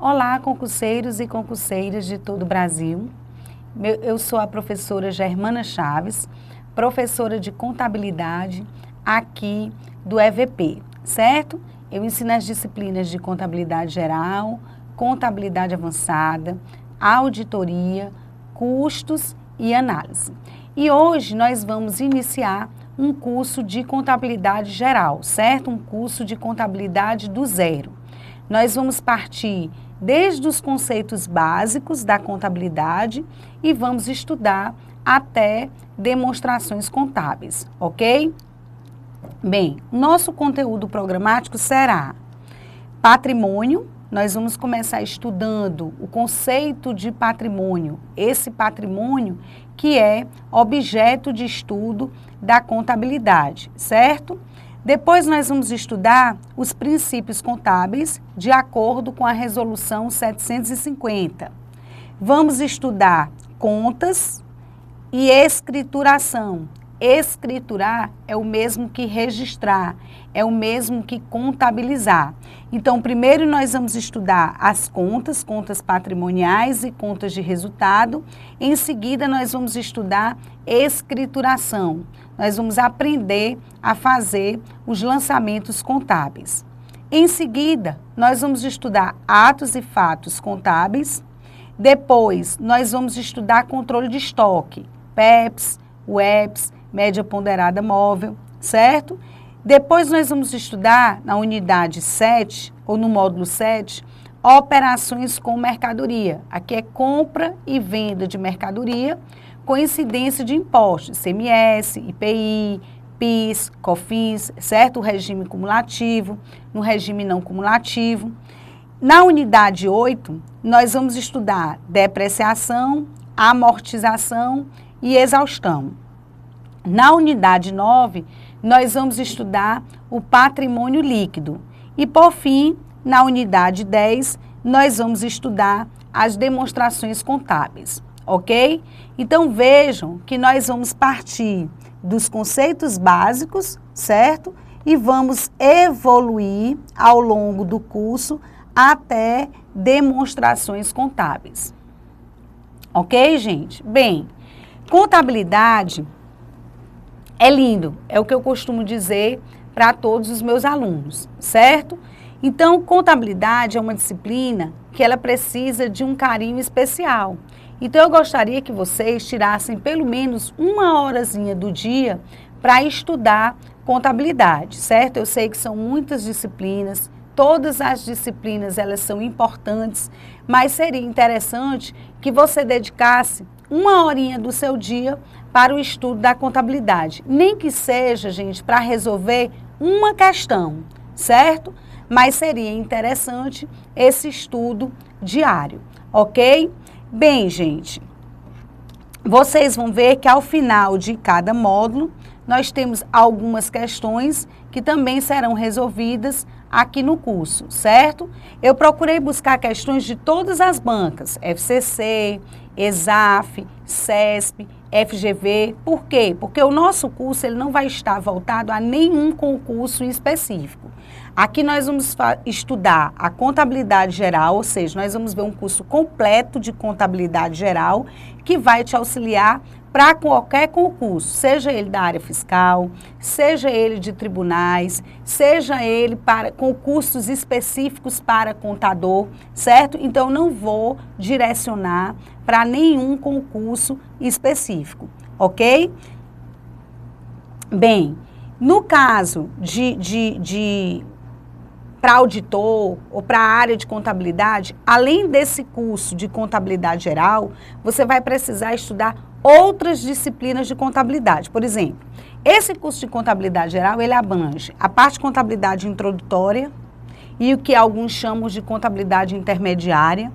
Olá, concurseiros e concurseiras de todo o Brasil. Eu sou a professora Germana Chaves, professora de contabilidade aqui do EVP, certo? Eu ensino as disciplinas de contabilidade geral, contabilidade avançada, auditoria, custos e análise. E hoje nós vamos iniciar um curso de contabilidade geral, certo? Um curso de contabilidade do zero. Nós vamos partir desde os conceitos básicos da contabilidade e vamos estudar até demonstrações contábeis, ok? Bem, nosso conteúdo programático será patrimônio. Nós vamos começar estudando o conceito de patrimônio, esse patrimônio que é objeto de estudo da contabilidade, certo? Depois nós vamos estudar os princípios contábeis de acordo com a Resolução 750. Vamos estudar contas e escrituração. Escriturar é o mesmo que registrar, é o mesmo que contabilizar. Então, primeiro nós vamos estudar as contas, contas patrimoniais e contas de resultado. Em seguida, nós vamos estudar escrituração. Nós vamos aprender a fazer os lançamentos contábeis. Em seguida, nós vamos estudar atos e fatos contábeis. Depois, nós vamos estudar controle de estoque, PEPs, WEPs, média ponderada móvel, certo? Depois nós vamos estudar na unidade 7, ou no módulo 7, operações com mercadoria. Aqui é compra e venda de mercadoria, com incidência de impostos, ICMS, IPI, PIS, COFINS, certo? O regime cumulativo, no regime não cumulativo. Na unidade 8, nós vamos estudar depreciação, amortização e exaustão. Na unidade 9, nós vamos estudar o patrimônio líquido. E, por fim, na unidade 10, nós vamos estudar as demonstrações contábeis, ok? Então, vejam que nós vamos partir dos conceitos básicos, certo? E vamos evoluir ao longo do curso até demonstrações contábeis. Ok, gente? Bem, contabilidade é lindo, é o que eu costumo dizer para todos os meus alunos, certo? Então, contabilidade é uma disciplina que ela precisa de um carinho especial. Então, eu gostaria que vocês tirassem pelo menos uma horazinha do dia para estudar contabilidade, certo? Eu sei que são muitas disciplinas, todas as disciplinas elas são importantes, mas seria interessante que você dedicasse uma horinha do seu dia para o estudo da contabilidade. Nem que seja, gente, para resolver uma questão, certo? Mas seria interessante esse estudo diário, ok? Bem, gente, vocês vão ver que ao final de cada módulo, nós temos algumas questões que também serão resolvidas aqui no curso, certo? Eu procurei buscar questões de todas as bancas, FCC, ESAF, CESP, FGV. Por quê? Porque o nosso curso ele não vai estar voltado a nenhum concurso específico. Aqui nós vamos estudar a contabilidade geral, ou seja, nós vamos ver um curso completo de contabilidade geral que vai te auxiliar para qualquer concurso, seja ele da área fiscal, seja ele de tribunais, seja ele para concursos específicos para contador, certo? Então, não vou direcionar para nenhum concurso específico, ok? Bem, no caso para auditor ou para a área de contabilidade, além desse curso de contabilidade geral, você vai precisar estudar outras disciplinas de contabilidade. Por exemplo, esse curso de contabilidade geral, ele abrange a parte de contabilidade introdutória e o que alguns chamam de contabilidade intermediária,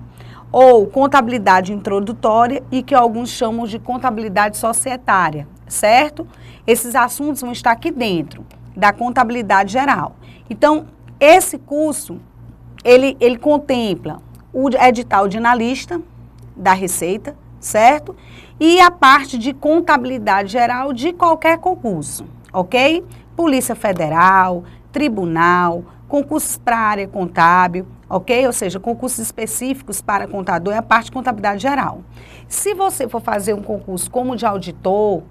ou contabilidade introdutória e que alguns chamam de contabilidade societária, certo? Esses assuntos vão estar aqui dentro da contabilidade geral. Então, esse curso, ele contempla o edital de analista da Receita, certo? E a parte de contabilidade geral de qualquer concurso, ok? Polícia Federal, tribunal, concursos para a área contábil, ok? Ou seja, concursos específicos para contador é a parte de contabilidade geral. Se você for fazer um concurso como de auditor,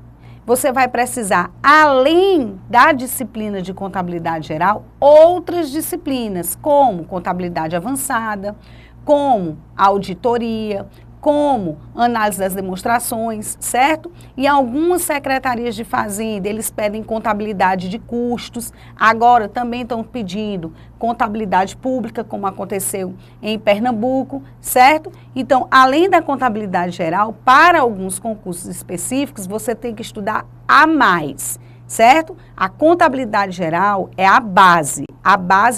você vai precisar, além da disciplina de contabilidade geral, outras disciplinas, como contabilidade avançada, como auditoria, como análise das demonstrações, certo? E algumas secretarias de fazenda, eles pedem contabilidade de custos, agora também estão pedindo contabilidade pública, como aconteceu em Pernambuco, certo? Então, além da contabilidade geral, para alguns concursos específicos, você tem que estudar a mais, certo? A contabilidade geral é a base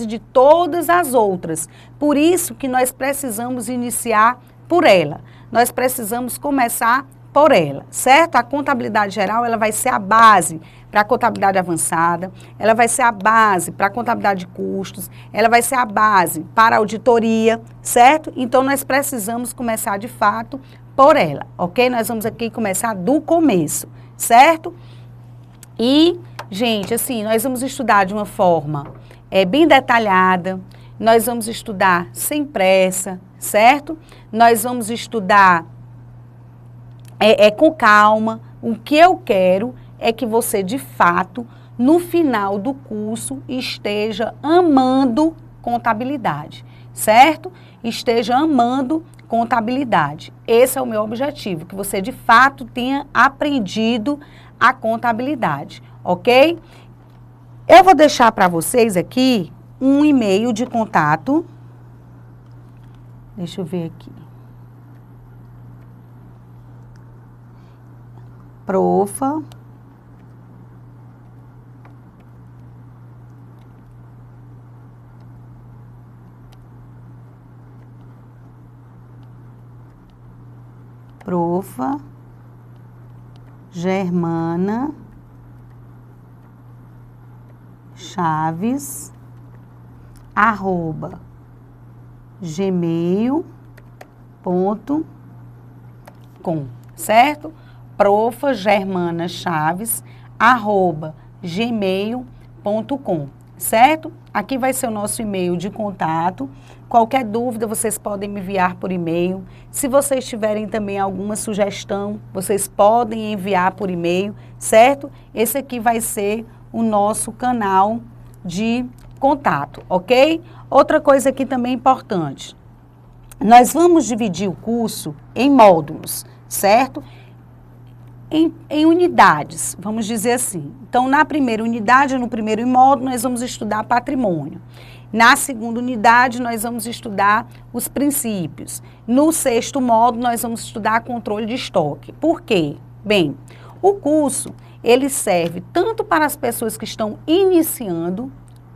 de todas as outras. Por isso que nós precisamos iniciar por ela. Nós precisamos começar por ela, certo? A contabilidade geral, ela vai ser a base para a contabilidade avançada, ela vai ser a base para a contabilidade de custos, ela vai ser a base para a auditoria, certo? Então, nós precisamos começar, de fato, por ela, ok? Nós vamos aqui começar do começo, certo? E, gente, assim, nós vamos estudar de uma forma bem detalhada, nós vamos estudar sem pressa, certo? Nós vamos estudar com calma. O que eu quero é que você, de fato, no final do curso, esteja amando contabilidade, certo? Esteja amando contabilidade. Esse é o meu objetivo, que você, de fato, tenha aprendido a contabilidade, ok? Eu vou deixar para vocês aqui um e-mail de contato. Deixa eu ver aqui. Profa. Profa. Germana. Chaves. @ gmail.com, certo? Profa Germana Chaves @gmail.com, certo? Aqui vai ser o nosso e-mail de contato. Qualquer dúvida, vocês podem me enviar por e-mail. Se vocês tiverem também alguma sugestão, vocês podem enviar por e-mail, certo? Esse aqui vai ser o nosso canal de contato, ok? Outra coisa aqui também importante. Nós vamos dividir o curso em módulos, certo? Em unidades, vamos dizer assim. Então, na primeira unidade, no primeiro módulo, nós vamos estudar patrimônio. Na segunda unidade, nós vamos estudar os princípios. No sexto módulo, nós vamos estudar controle de estoque. Por quê? Bem, o curso, ele serve tanto para as pessoas que estão iniciando,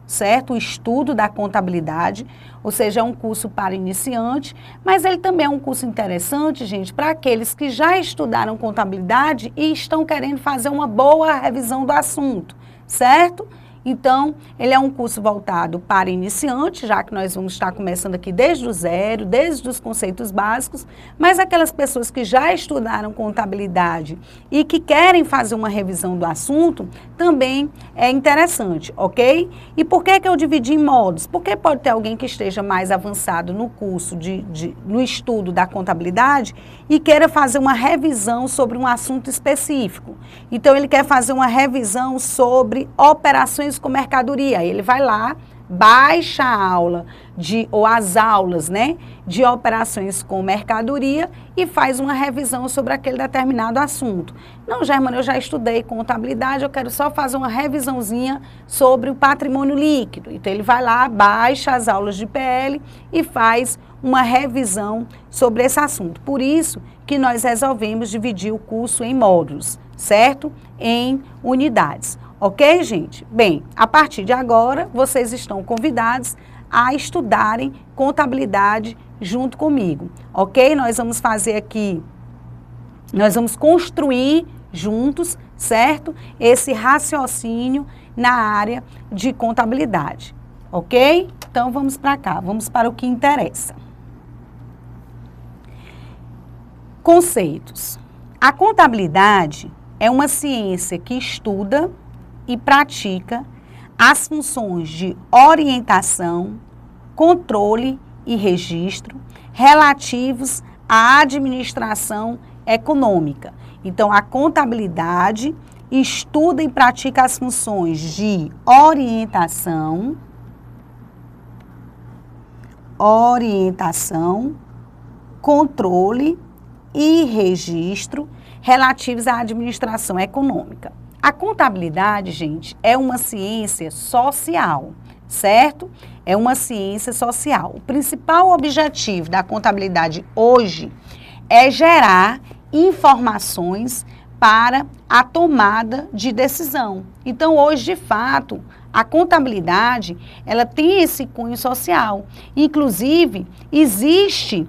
certo? O estudo da contabilidade, ou seja, é um curso para iniciante, mas ele também é um curso interessante, gente, para aqueles que já estudaram contabilidade e estão querendo fazer uma boa revisão do assunto, certo? Então, ele é um curso voltado para iniciantes, já que nós vamos estar começando aqui desde o zero, desde os conceitos básicos, mas aquelas pessoas que já estudaram contabilidade e que querem fazer uma revisão do assunto, também é interessante, ok? E por que eu dividi em módulos? Porque pode ter alguém que esteja mais avançado no curso, no estudo da contabilidade e queira fazer uma revisão sobre um assunto específico. Então, ele quer fazer uma revisão sobre operações com mercadoria. Ele vai lá, baixa a aula ou as aulas, né, de operações com mercadoria e faz uma revisão sobre aquele determinado assunto. Não, Germana, eu já estudei contabilidade, eu quero só fazer uma revisãozinha sobre o patrimônio líquido. Então, ele vai lá, baixa as aulas de PL e faz uma revisão sobre esse assunto. Por isso que nós resolvemos dividir o curso em módulos, certo? Em unidades. Ok, gente? Bem, a partir de agora, vocês estão convidados a estudarem contabilidade junto comigo, ok? Nós vamos fazer aqui, nós vamos construir juntos, certo? Esse raciocínio na área de contabilidade, ok? Então, vamos para cá, vamos para o que interessa. Conceitos. A contabilidade é uma ciência que estuda e pratica as funções de orientação, controle e registro relativos à administração econômica. Então, a contabilidade estuda e pratica as funções de orientação, controle e registro relativos à administração econômica. A contabilidade, gente, é uma ciência social, certo? É uma ciência social. O principal objetivo da contabilidade hoje é gerar informações para a tomada de decisão. Então, hoje, de fato, a contabilidade, ela tem esse cunho social. Inclusive, existe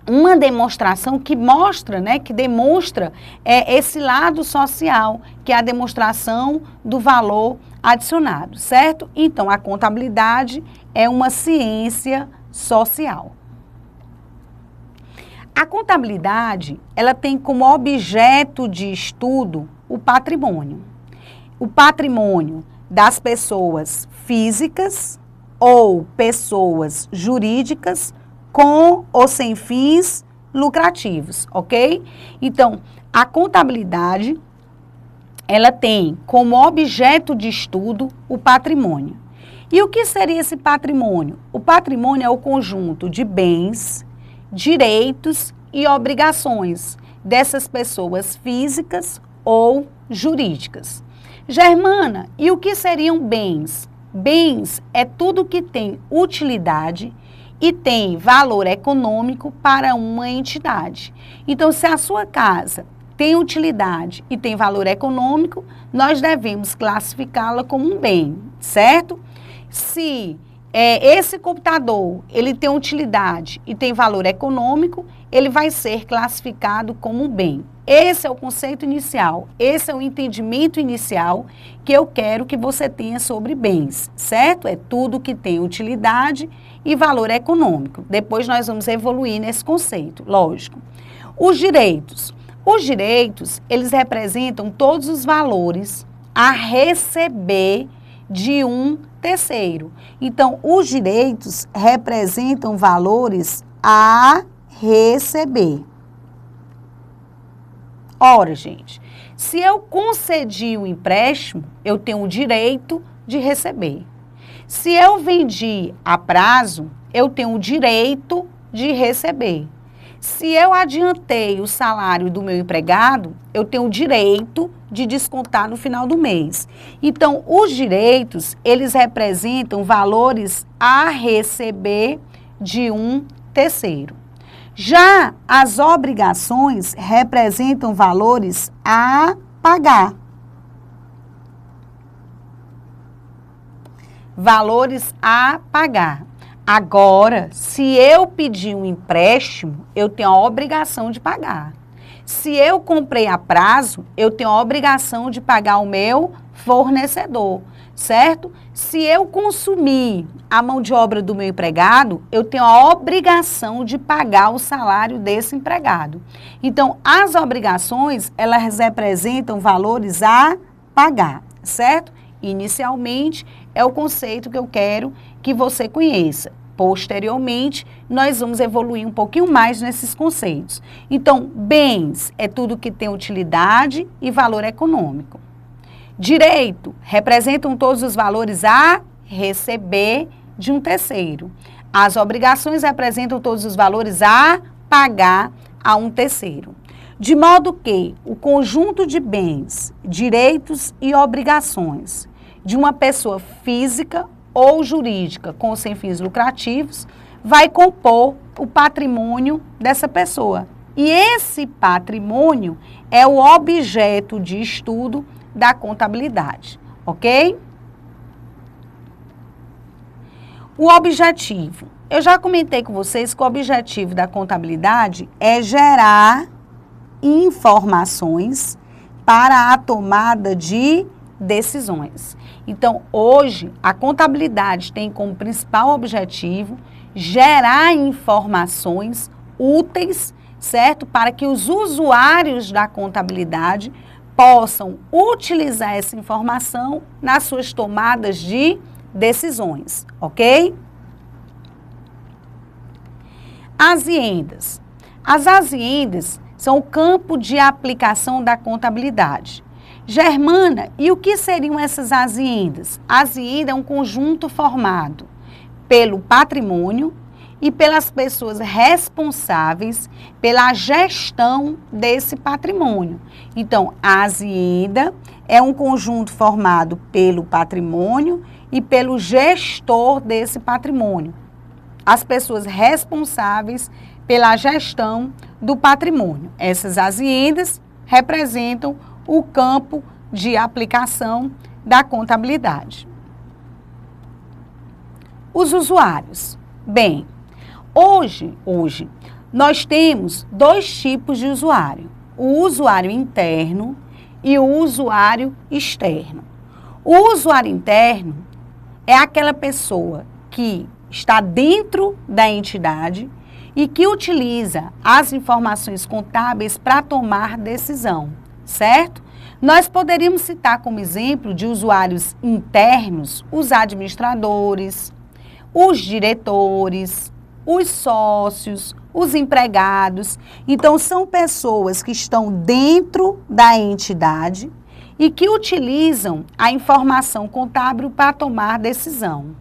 uma demonstração que mostra, né, que demonstra esse lado social, que é a demonstração do valor adicionado, certo? Então, a contabilidade é uma ciência social. A contabilidade, ela tem como objeto de estudo o patrimônio. O patrimônio das pessoas físicas ou pessoas jurídicas com ou sem fins lucrativos, ok? Então, a contabilidade, ela tem como objeto de estudo o patrimônio. E o que seria esse patrimônio? O patrimônio é o conjunto de bens, direitos e obrigações dessas pessoas físicas ou jurídicas. Germana, e o que seriam bens? Bens é tudo que tem utilidade e tem valor econômico para uma entidade. Então, se a sua casa tem utilidade e tem valor econômico, nós devemos classificá-la como um bem, certo? Se esse computador, ele tem utilidade e tem valor econômico, ele vai ser classificado como um bem. Esse é o conceito inicial, esse é o entendimento inicial que eu quero que você tenha sobre bens, certo? É tudo que tem utilidade e valor econômico. Depois nós vamos evoluir nesse conceito, lógico. Os direitos, eles representam todos os valores a receber de um terceiro. Então, os direitos representam valores a receber. Ora, gente, se eu concedi um empréstimo, eu tenho o direito de receber. Se eu vendi a prazo, eu tenho o direito de receber. Se eu adiantei o salário do meu empregado, eu tenho o direito de descontar no final do mês. Então, os direitos, eles representam valores a receber de um terceiro. Já as obrigações representam valores a pagar. Valores a pagar. Agora, se eu pedir um empréstimo, eu tenho a obrigação de pagar. Se eu comprei a prazo, eu tenho a obrigação de pagar o meu fornecedor, certo? Se eu consumir a mão de obra do meu empregado, eu tenho a obrigação de pagar o salário desse empregado. Então, as obrigações, elas representam valores a pagar, certo? Inicialmente, é o conceito que eu quero que você conheça. Posteriormente, nós vamos evoluir um pouquinho mais nesses conceitos. Então, bens é tudo que tem utilidade e valor econômico. Direito representam todos os valores a receber de um terceiro. As obrigações representam todos os valores a pagar a um terceiro. De modo que o conjunto de bens, direitos e obrigações de uma pessoa física ou jurídica com sem fins lucrativos vai compor o patrimônio dessa pessoa. E esse patrimônio é o objeto de estudo da contabilidade, ok? O objetivo. Eu já comentei com vocês que o objetivo da contabilidade é gerar informações para a tomada de decisões. Então, hoje, a contabilidade tem como principal objetivo gerar informações úteis, certo? Para que os usuários da contabilidade possam utilizar essa informação nas suas tomadas de decisões, ok? Aziendas. As aziendas são o campo de aplicação da contabilidade. Germana, e o que seriam essas aziendas? A azienda é um conjunto formado pelo patrimônio e pelas pessoas responsáveis pela gestão desse patrimônio. Então, a azienda é um conjunto formado pelo patrimônio e pelo gestor desse patrimônio. As pessoas responsáveis pela gestão do patrimônio. Essas aziendas representam o campo de aplicação da contabilidade. Os usuários. Bem, hoje nós temos dois tipos de usuário. O usuário interno e o usuário externo. O usuário interno é aquela pessoa que está dentro da entidade e que utiliza as informações contábeis para tomar decisão, certo? Nós poderíamos citar como exemplo de usuários internos os administradores, os diretores, os sócios, os empregados. Então, são pessoas que estão dentro da entidade e que utilizam a informação contábil para tomar decisão.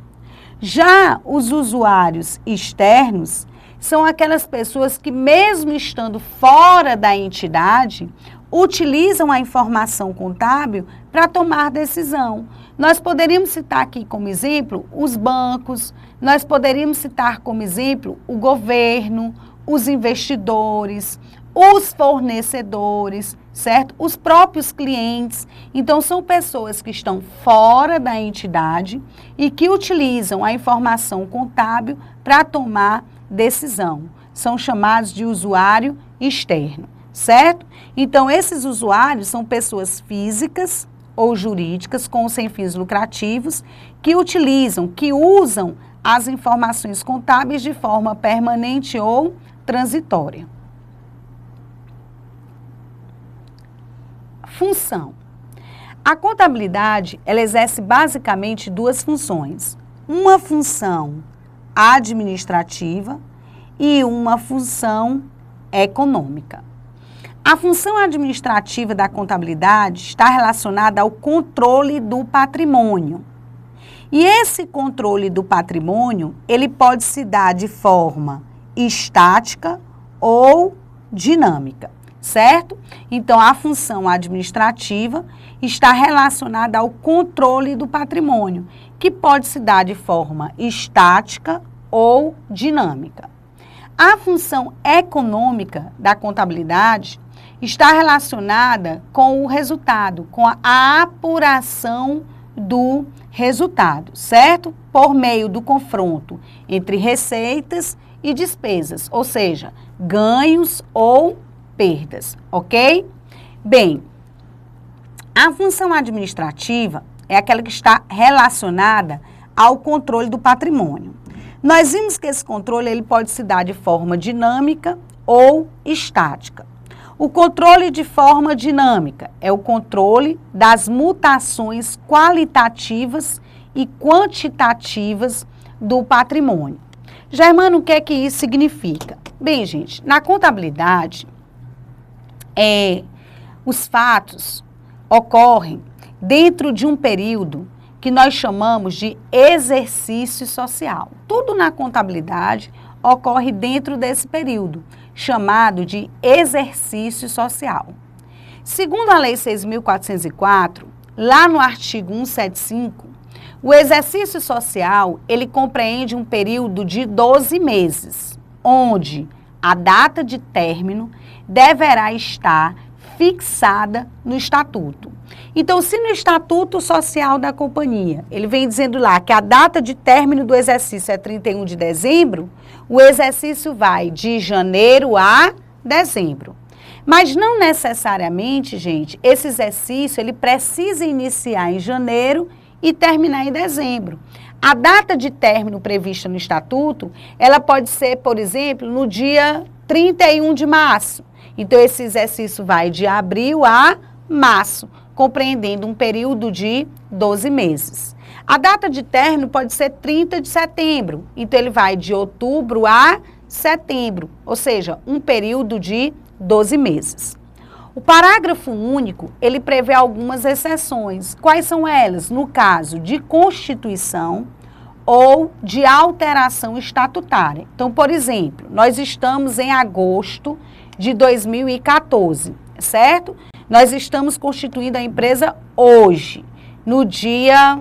Já os usuários externos são aquelas pessoas que, mesmo estando fora da entidade, utilizam a informação contábil para tomar decisão. Nós poderíamos citar aqui como exemplo os bancos, nós poderíamos citar como exemplo o governo, os investidores, os fornecedores, certo? Os próprios clientes. Então, são pessoas que estão fora da entidade e que utilizam a informação contábil para tomar decisão. São chamados de usuário externo, certo? Então, esses usuários são pessoas físicas ou jurídicas com ou sem fins lucrativos que utilizam, que usam as informações contábeis de forma permanente ou transitória. Função. A contabilidade, ela exerce basicamente duas funções. Uma função administrativa e uma função econômica. A função administrativa da contabilidade está relacionada ao controle do patrimônio. E esse controle do patrimônio, ele pode se dar de forma estática ou dinâmica, certo? Então, a função administrativa está relacionada ao controle do patrimônio, que pode se dar de forma estática ou dinâmica. A função econômica da contabilidade está relacionada com o resultado, com a apuração do resultado, certo? Por meio do confronto entre receitas e despesas, ou seja, ganhos ou perdas, ok? Bem, a função administrativa é aquela que está relacionada ao controle do patrimônio. Nós vimos que esse controle ele pode se dar de forma dinâmica ou estática. O controle de forma dinâmica é o controle das mutações qualitativas e quantitativas do patrimônio. Germano, o que é que isso significa? Bem, gente, na contabilidade, os fatos ocorrem dentro de um período que nós chamamos de exercício social. Tudo na contabilidade ocorre dentro desse período, chamado de exercício social. Segundo a Lei 6.404, lá no artigo 175, o exercício social, ele compreende um período de 12 meses, onde a data de término deverá estar fixada no estatuto. Então, se no estatuto social da companhia, ele vem dizendo lá que a data de término do exercício é 31 de dezembro, o exercício vai de janeiro a dezembro. Mas não necessariamente, gente, esse exercício ele precisa iniciar em janeiro e terminar em dezembro. A data de término prevista no estatuto, ela pode ser, por exemplo, no dia 31 de março. Então, esse exercício vai de abril a março, compreendendo um período de 12 meses. A data de término pode ser 30 de setembro, então ele vai de outubro a setembro, ou seja, um período de 12 meses. O parágrafo único, ele prevê algumas exceções. Quais são elas? No caso de constituição ou de alteração estatutária. Então, por exemplo, nós estamos em agosto de 2014, certo? Nós estamos constituindo a empresa hoje, no dia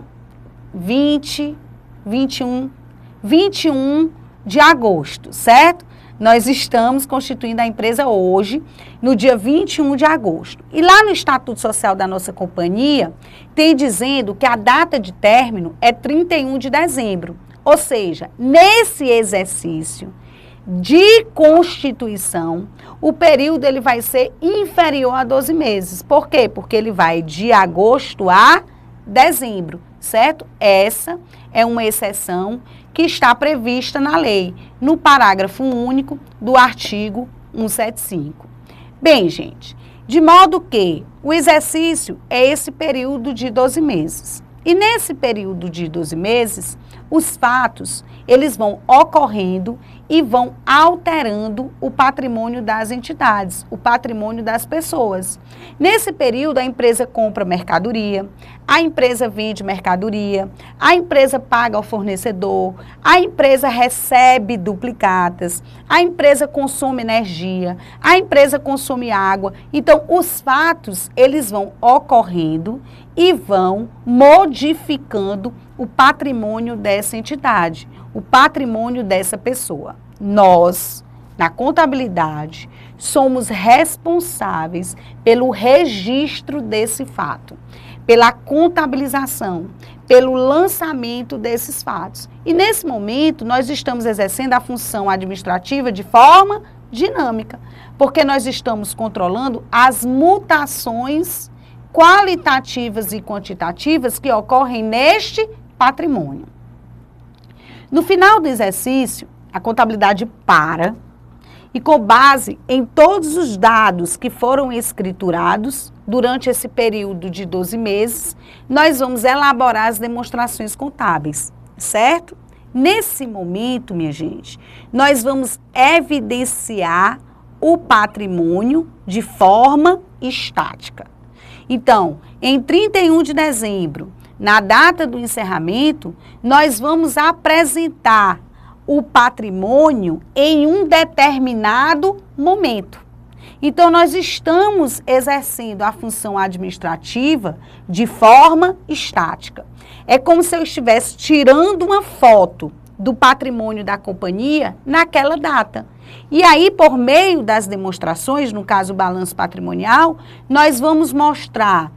21 de agosto, certo? Nós estamos constituindo a empresa hoje, no dia 21 de agosto. E lá no Estatuto Social da nossa companhia, tem dizendo que a data de término é 31 de dezembro. Ou seja, nesse exercício de constituição, o período ele vai ser inferior a 12 meses. Por quê? Porque ele vai de agosto a dezembro, certo? Essa é uma exceção que está prevista na lei, no parágrafo único do artigo 175. Bem, gente, de modo que o exercício é esse período de 12 meses. E nesse período de 12 meses, os fatos, eles vão ocorrendo e vão alterando o patrimônio das entidades, o patrimônio das pessoas. Nesse período, a empresa compra mercadoria, a empresa vende mercadoria, a empresa paga ao fornecedor, a empresa recebe duplicatas, a empresa consome energia, a empresa consome água. Então, os fatos, eles vão ocorrendo e vão modificando o patrimônio dessa entidade, o patrimônio dessa pessoa. Nós, na contabilidade, somos responsáveis pelo registro desse fato, pela contabilização, pelo lançamento desses fatos. E nesse momento, nós estamos exercendo a função administrativa de forma dinâmica, porque nós estamos controlando as mutações qualitativas e quantitativas que ocorrem neste patrimônio. No final do exercício, a contabilidade para e, com base em todos os dados que foram escriturados durante esse período de 12 meses, nós vamos elaborar as demonstrações contábeis, certo? Nesse momento, minha gente, nós vamos evidenciar o patrimônio de forma estática. Então, em 31 de dezembro, na data do encerramento, nós vamos apresentar o patrimônio em um determinado momento. Então, nós estamos exercendo a função administrativa de forma estática. É como se eu estivesse tirando uma foto do patrimônio da companhia naquela data. E aí, por meio das demonstrações, no caso o balanço patrimonial, nós vamos mostrar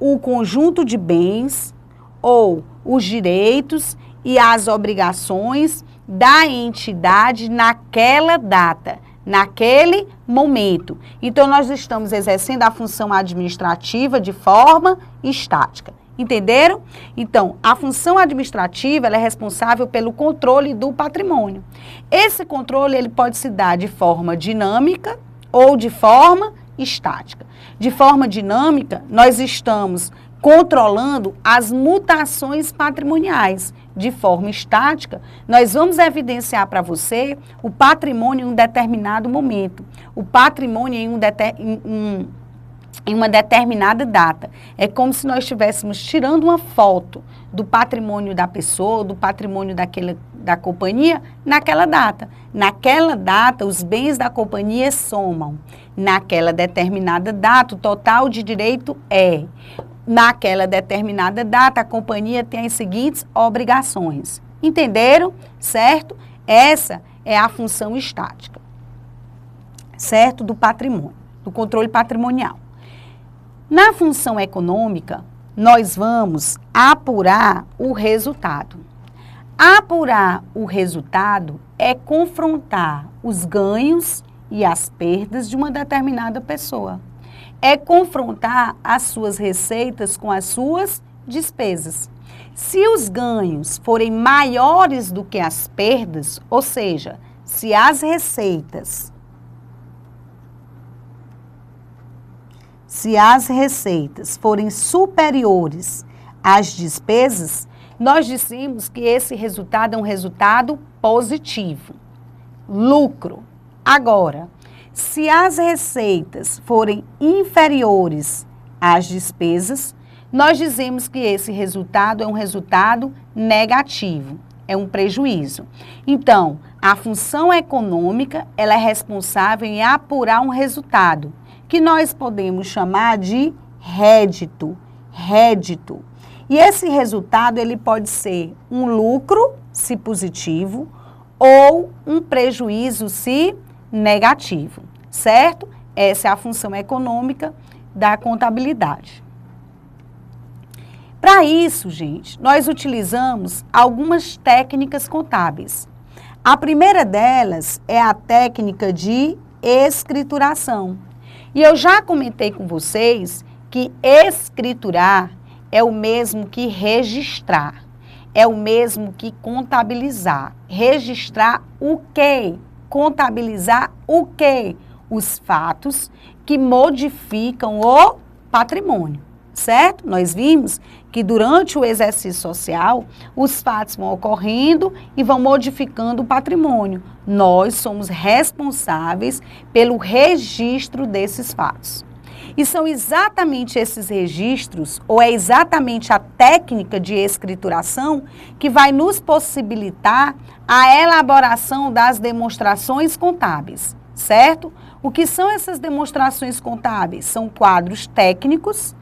o conjunto de bens ou os direitos e as obrigações da entidade naquela data, naquele momento. Então, nós estamos exercendo a função administrativa de forma estática. Entenderam? Então, a função administrativa ela é responsável pelo controle do patrimônio. Esse controle ele pode se dar de forma dinâmica ou de forma estática. De forma dinâmica, nós estamos controlando as mutações patrimoniais. De forma estática, nós vamos evidenciar para você o patrimônio em um determinado momento, o patrimônio em uma determinada data. É como se nós estivéssemos tirando uma foto do patrimônio da pessoa, do patrimônio da companhia, naquela data. Naquela data, os bens da companhia somam. Naquela determinada data, o total de direito é. Naquela determinada data, a companhia tem as seguintes obrigações. Entenderam? Certo? Essa é a função estática, certo? Do patrimônio, do controle patrimonial. Na função econômica, nós vamos apurar o resultado. Apurar o resultado é confrontar os ganhos e as perdas de uma determinada pessoa. É confrontar as suas receitas com as suas despesas. Se os ganhos forem maiores do que as perdas, ou seja, se as receitas forem superiores às despesas, nós dizemos que esse resultado é um resultado positivo. lucro. Agora, se as receitas forem inferiores às despesas, nós dizemos que esse resultado é um resultado negativo, é um prejuízo. Então, a função econômica, ela é responsável em apurar um resultado, que nós podemos chamar de rédito. E esse resultado, ele pode ser um lucro, se positivo, ou um prejuízo, se negativo, certo? Essa é a função econômica da contabilidade. Para isso, gente, nós utilizamos algumas técnicas contábeis. A primeira delas é a técnica de escrituração. E eu já comentei com vocês que escriturar é o mesmo que registrar, é o mesmo que contabilizar. Registrar o quê? Contabilizar o quê? Os fatos que modificam o patrimônio, certo? Nós vimos que durante o exercício social, os fatos vão ocorrendo e vão modificando o patrimônio. Nós somos responsáveis pelo registro desses fatos. E são exatamente esses registros, ou é exatamente a técnica de escrituração que vai nos possibilitar a elaboração das demonstrações contábeis, certo? O que são essas demonstrações contábeis? São quadros técnicos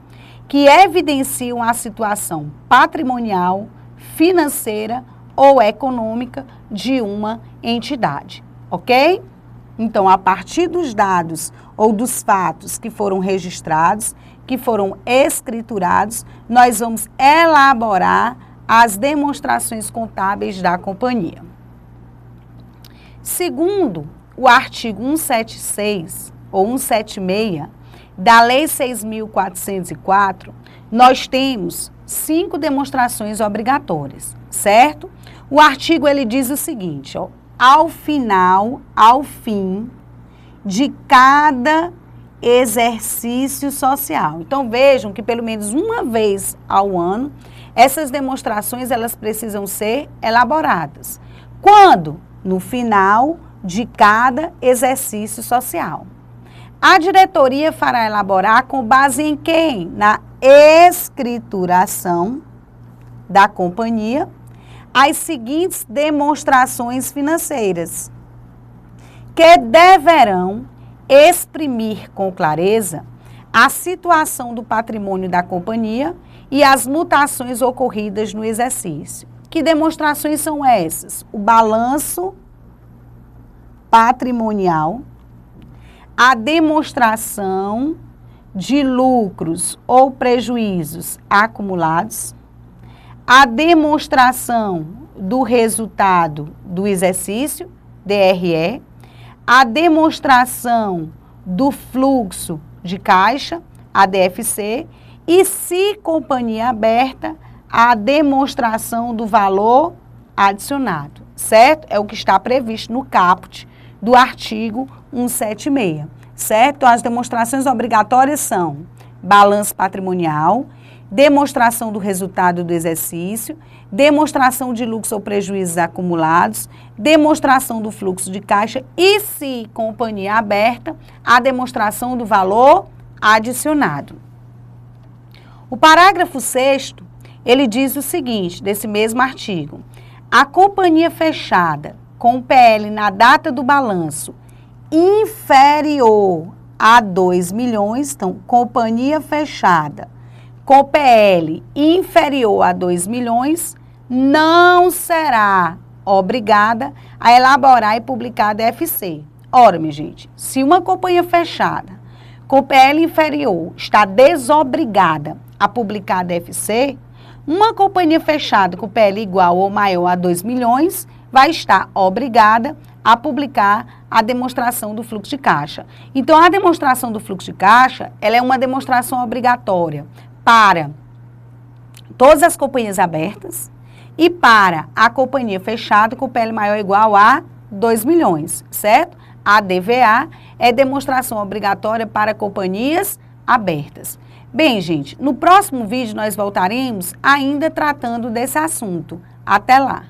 que evidenciam a situação patrimonial, financeira ou econômica de uma entidade, ok? Então, a partir dos dados ou dos fatos que foram registrados, que foram escriturados, nós vamos elaborar as demonstrações contábeis da companhia. Segundo o artigo 176 ou 176 da Lei 6.404, nós temos 5 demonstrações obrigatórias, certo? O artigo, ele diz o seguinte, ó, ao fim de cada exercício social. Então, vejam que pelo menos uma vez ao ano, essas demonstrações, elas precisam ser elaboradas. Quando? No final de cada exercício social. A diretoria fará elaborar com base em quem? Na escrituração da companhia, as seguintes demonstrações financeiras, que deverão exprimir com clareza a situação do patrimônio da companhia e as mutações ocorridas no exercício. Que demonstrações são essas? O balanço patrimonial, a demonstração de lucros ou prejuízos acumulados, a demonstração do resultado do exercício, DRE, a demonstração do fluxo de caixa, ADFC, e, se companhia aberta, a demonstração do valor adicionado, certo? É o que está previsto no caput do artigo 176, certo? Então, as demonstrações obrigatórias são balanço patrimonial, demonstração do resultado do exercício, demonstração de lucros ou prejuízos acumulados, demonstração do fluxo de caixa e, se companhia aberta, a demonstração do valor adicionado. O parágrafo 6º, ele diz o seguinte, desse mesmo artigo: a companhia fechada com o PL na data do balanço inferior a 2 milhões, então, companhia fechada com PL inferior a 2 milhões, não será obrigada a elaborar e publicar a DFC. Ora, minha gente, se uma companhia fechada com PL inferior está desobrigada a publicar a DFC, uma companhia fechada com PL igual ou maior a 2 milhões vai estar obrigada a publicar a demonstração do fluxo de caixa. Então, a demonstração do fluxo de caixa, ela é uma demonstração obrigatória para todas as companhias abertas e para a companhia fechada com PL maior ou igual a 2 milhões, certo? A DVA é demonstração obrigatória para companhias abertas. Bem, gente, no próximo vídeo nós voltaremos ainda tratando desse assunto. Até lá!